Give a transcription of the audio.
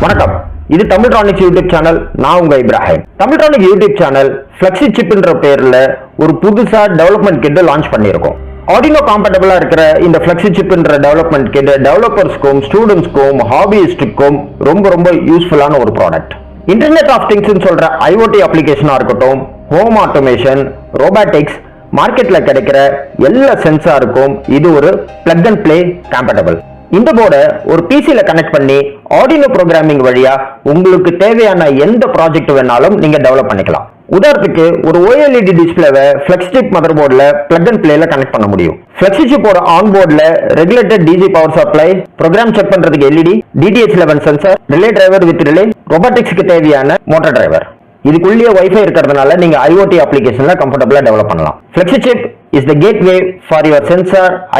வணக்கம், இது தமிழ்ட்ரானிக்ஸ் YouTube channel. நான் உங்க இப்ராஹிம். தமிழ்ட்ரானிக்ஸ் யூடியூப் சேனல் ஃபிளெக்ஸி சிப்ன்ற பேர்ல ஒரு புதுசா டெவலப்மெண்ட் கிட் லான்ச் பண்ணியிருக்கோம். ஆர்டினோ காம்பேட்டபிளா இருக்கிற இந்த ஃபிளெக்ஸி சிப்ன்ற டெவலப்மெண்ட் கிட் டெவலப்பர்ஸ்க்கும் ஸ்டூடெண்ட்ஸ்க்கும் ஹாபியிஸ்டுக்கும் ரொம்ப யூஸ்ஃபுல்லான ஒரு ப்ராடக்ட். இன்டர்நெட் ஆஃப் திங்ஸ் சொல்ற ஐஓடி அப்ளிகேஷனா இருக்கட்டும், ஹோம் ஆட்டோமேஷன், ரோபாட்டிக்ஸ், மார்க்கெட்ல கிடைக்கிற எல்லா சென்சாருக்கும் இது ஒரு பிளக் அண்ட் பிளே காம்பேட்டபிள். இந்த போர்டை ஒரு பிசில கனெக்ட் பண்ணி ஆர்டினோ ப்ரோக்ராமிங் வழியா உங்களுக்கு தேவையான எந்த ப்ராஜெக்ட் வேணாலும் நீங்க டெவலப் பண்ணிக்கலாம். உதாரணத்துக்கு ஒரு OLED டிஸ்பிளேவை ஃபிளெக்ஸ் சிப் மதர் போர்டில் பிளக் அண்ட் பிளேல கனெக்ட் பண்ண முடியும். ஃபிளெக்ஸி சிப்போட ஆன் போர்டில் regulated DC power supply, program check பண்றதுக்கு LED, DTH11 sensor, relay driver with relay, ரோபாட்டிக்ஸ்க்கு தேவையான மோட்டார் டிரைவர். இதுக்குள்ளேயே வைஃபை இருக்கிறதுனால நீங்க IoT அப்ளிகேஷன்ல கம்ஃபர்டபுளா டெவலப் பண்ணலாம். Flexi chip is the gateway for your sensor